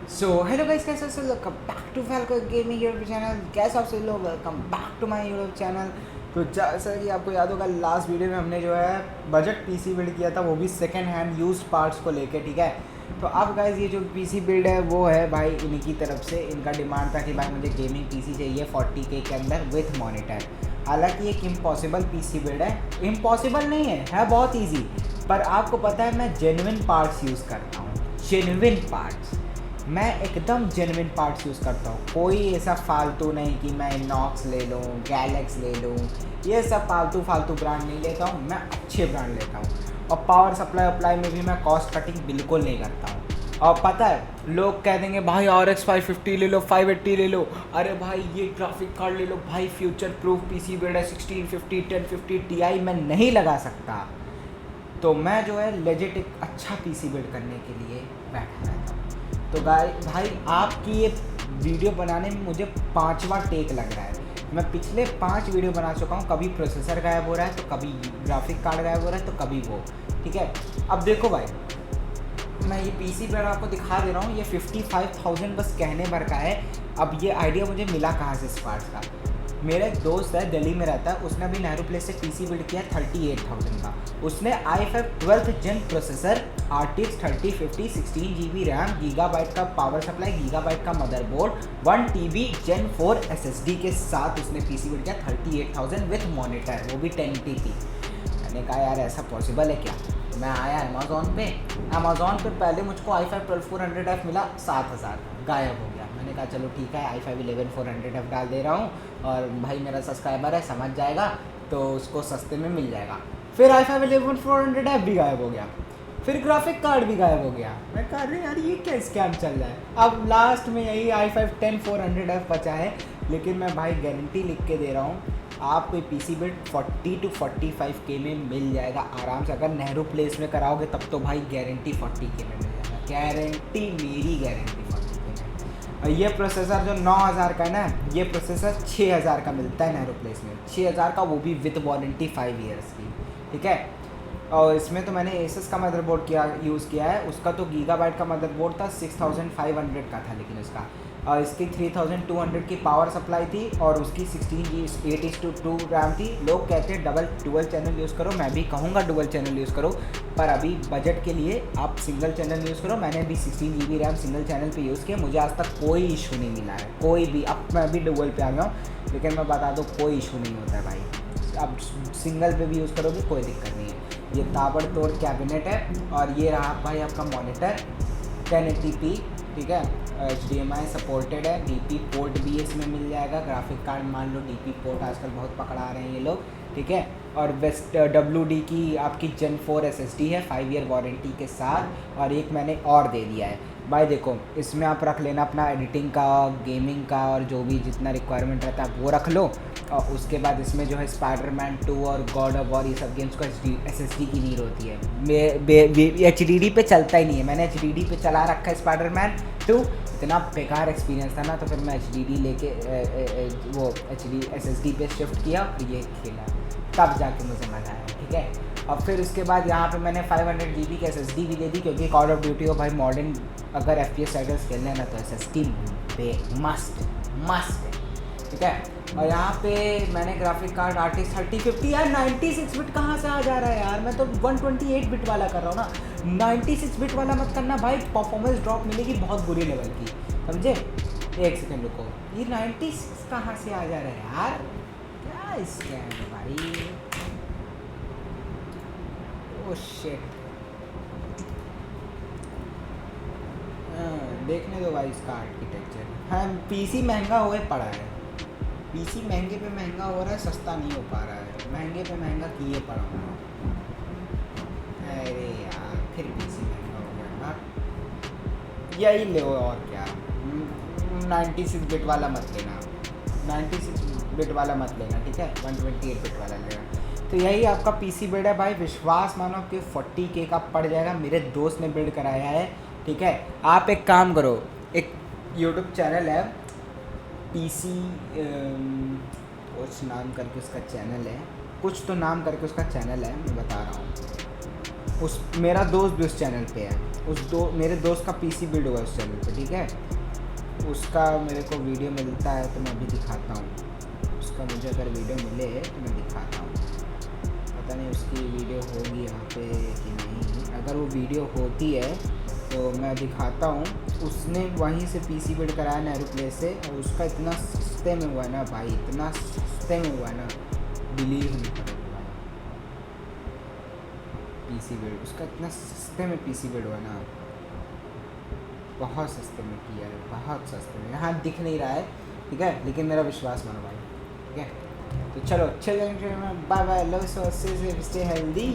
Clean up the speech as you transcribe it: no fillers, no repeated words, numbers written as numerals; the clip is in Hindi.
हेलो गाइस, कैसे हो welcome back to Falco gaming YouTube channel. कैसे आप सभी लोग, welcome back to my YouTube channel. तो जैसा कि आपको याद होगा, लास्ट वीडियो में हमने जो है बजट पीसी बिल्ड किया था, वो भी सेकंड हैंड यूज पार्ट्स को लेके, ठीक है। तो अब गाइस ये जो पीसी बिल्ड है वो है भाई इनकी तरफ से। इनका डिमांड था कि भाई मुझे गेमिंग पीसी चाहिए 40K के अंदर विथ मॉनिटर। हालांकि एक इम्पॉसिबल पीसी बिल्ड है, इम्पॉसिबल नहीं है बहुत ईजी। पर आपको पता है मैं जेन्युइन पार्ट्स यूज़ करता हूँ, जेन्युइन पार्ट्स। मैं एकदम जेन्युइन पार्ट्स यूज़ करता हूँ, कोई ऐसा फालतू नहीं कि मैं इनॉक्स ले लूँ, गैलेक्स ले लूँ। ये सब फालतू ब्रांड नहीं लेता हूँ, मैं अच्छे ब्रांड लेता हूँ। और पावर सप्लाई में भी मैं कॉस्ट कटिंग बिल्कुल नहीं करता हूँ। और पता है लोग कह देंगे भाई RX 550 ले लो, 580 ले लो, अरे भाई ये ग्राफिक कार्ड ले लो, भाई फ्यूचर प्रूफ पीसी बिल्ड है, 1650 1050 Ti मैं नहीं लगा सकता। तो मैं जो है लेजिट एक अच्छा पीसी बिल्ड करने के लिए बैठा रहता हूँ। तो भाई आपकी ये वीडियो बनाने में मुझे 5वां टेक लग रहा है। मैं पिछले 5 वीडियो बना चुका हूँ, कभी प्रोसेसर गायब हो रहा है तो कभी ग्राफिक कार्ड गायब हो रहा है तो कभी वो, ठीक है। अब देखो भाई, मैं ये पीसी बिल्ड आपको दिखा दे रहा हूँ, ये 55,000 बस कहने भर का है। अब ये आइडिया मुझे मिला कहाँ से इस पार्ट्स का। मेरा एक दोस्त है, दिल्ली में रहता है, उसने अभी नेहरू प्लेस से पीसी बिल्ड किया 38,000 का। उसने i5 12th gen processor, RTX 3050, 16 GB RAM, Gigabyte का पावर सप्लाई, गीगाबाइट का मदरबोर्ड, 1 TB Gen 4 SSD के साथ उसने पीसी बिल्ड किया 38,000 विथ मॉनिटर, वो भी 1080p। मैंने कहा यार ऐसा पॉसिबल है क्या। मैं आया अमेज़ॉन पे पहले मुझको i5 12400F मिला 7,000, गायब हो गया। मैंने कहा चलो ठीक है, i5 11400F डाल दे रहा हूँ और भाई मेरा सब्सक्राइबर है, समझ जाएगा तो उसको सस्ते में मिल जाएगा। फिर i5 11400F भी गायब हो गया, फिर ग्राफिक कार्ड भी गायब हो गया। मैं कह रही यार ये क्या स्कैम चल रहा है। अब लास्ट में यही i5 10400F बचा है, लेकिन मैं भाई गारंटी लिख के दे रहा हूँ, आपको पीसी बिल्ड 40 to 45K में मिल जाएगा आराम से। अगर नेहरू प्लेस में कराओगे तब तो भाई गारंटी 40K में मिल जाएगा, गारंटी, मेरी गारंटी 40K में। और ये प्रोसेसर जो 9,000 का है ना, ये प्रोसेसर 6,000 का मिलता है नेहरू प्लेस में, 6,000 का, वो भी विद वारंटी 5 ईयर्स की, ठीक है। और इसमें तो मैंने एसस का मदरबोर्ड यूज़ किया है। उसका तो गीगाबाइट का मदरबोर्ड था, 6500 का था, लेकिन इसका इसकी 3200 की पावर सप्लाई थी और उसकी 16 8:2 रैम थी। लोग कहते हैं डुअल चैनल यूज़ करो, मैं भी कहूँगा डुअल चैनल यूज़ करो, पर अभी बजट के लिए आप सिंगल चैनल यूज़ करो। मैंने भी 16 GB रैम सिंगल चैनल पे यूज़ किया, मुझे आज तक कोई इशू नहीं मिला है, कोई भी। अब मैं भी डुअल पे आ गया हूँ, लेकिन मैं बता दूँ कोई इशू नहीं होता है भाई। अब सिंगल पे भी यूज़ करोगे कोई दिक्कत नहीं है। ये ताबड़तोड़ कैबिनेट है और ये रहा भाई आपका मॉनिटर 1080p, ठीक है। HDMI सपोर्टेड है, DP पोर्ट भी इसमें मिल जाएगा। ग्राफिक कार्ड मान लो DP पोर्ट आजकल बहुत पकड़ा रहे हैं ये लोग, ठीक है। और WD की आपकी Gen 4 SSD है 5 ईयर वारंटी के साथ। और एक मैंने और दे दिया है भाई, देखो इसमें आप रख लेना अपना एडिटिंग का, गेमिंग का, और जो भी जितना रिक्वायरमेंट रहता है वो रख लो। और उसके बाद इसमें जो है स्पाइडरमैन 2 और गॉड ऑफ वॉर, ये सब गेम्स को SSD की नीड होती है। HDD पे चलता ही नहीं है, मैंने HDD पे चला रखा है स्पाइडरमैन 2, इतना बेकार एक्सपीरियंस था ना, तो फिर मैं HDD लेके वो SSD पे शिफ्ट किया और ये खेला, तब जाके मुझे मज़ा आया, ठीक है। और फिर उसके बाद यहाँ पे मैंने 500 GB की SSD भी दे दी, क्योंकि कॉल ऑफ ड्यूटी हो भाई मॉडर्न अगर FPS टाइटल्स खेलने हैं ना तो SSD मस्ट है, ठीक है। और यहाँ पे मैंने ग्राफिक कार्ड RTX 3050, यार 96 बिट कहाँ से आ जा रहा है यार, मैं तो 128 बिट वाला कर रहा हूँ ना। 96 बिट वाला मत करना भाई, परफॉर्मेंस ड्रॉप मिलेगी बहुत बुरी लेवल की, समझे। एक सेकंड रुको, ये 96 कहाँ से आ जा रहा है यार, क्या स्कैम है भाई। ओह शिट, देखने दो भाई इसका आर्किटेक्चर। हाँ, पीसी महंगा हुए पड़ा है, पीसी महंगे पे महंगा हो रहा है, सस्ता नहीं हो पा रहा है, महंगे पे महंगा किए पड़ा हूँ। अरे यार फिर पीसी महंगा हो गया ना, यही ले और क्या। 96 बिट वाला मत लेना, 96 बिट वाला मत लेना, ठीक है, 128 बिट वाला लेना। तो यही आपका पीसी बिल्ड है भाई, विश्वास मानो कि 40K का पड़ जाएगा। मेरे दोस्त ने बिल्ड कराया है, ठीक है। आप एक काम करो, एक यूट्यूब चैनल है पीसी कुछ नाम करके उसका चैनल है, कुछ तो नाम करके उसका चैनल है, मैं बता रहा हूँ। उस मेरा दोस्त भी उस चैनल पे है, मेरे दोस्त का पीसी बिल्ड हुआ उस चैनल पे, ठीक है। उसका मेरे को वीडियो मिलता है तो मैं अभी दिखाता हूँ उसका, मुझे अगर वीडियो मिले तो मैं दिखाता हूँ। पता नहीं उसकी वीडियो होगी यहाँ पे कि नहीं, अगर वो वीडियो होती है तो मैं दिखाता हूँ। उसने वहीं से पीसी बिल्ड कराया नेहरू प्ले से, और उसका इतना सस्ते में हुआ ना भाई, इतना सस्ते में हुआ ना, बिलीव नहीं करोगे भाई। पीसी बिल्ड उसका इतना सस्ते में पीसी बिल्ड हुआ ना, बहुत सस्ते में किया है, बहुत सस्ते में। यहाँ दिख नहीं रहा है, ठीक है, लेकिन मेरा विश्वास मानो भाई, ठीक है। तो चलो अच्छे, bye bye, love, stay healthy.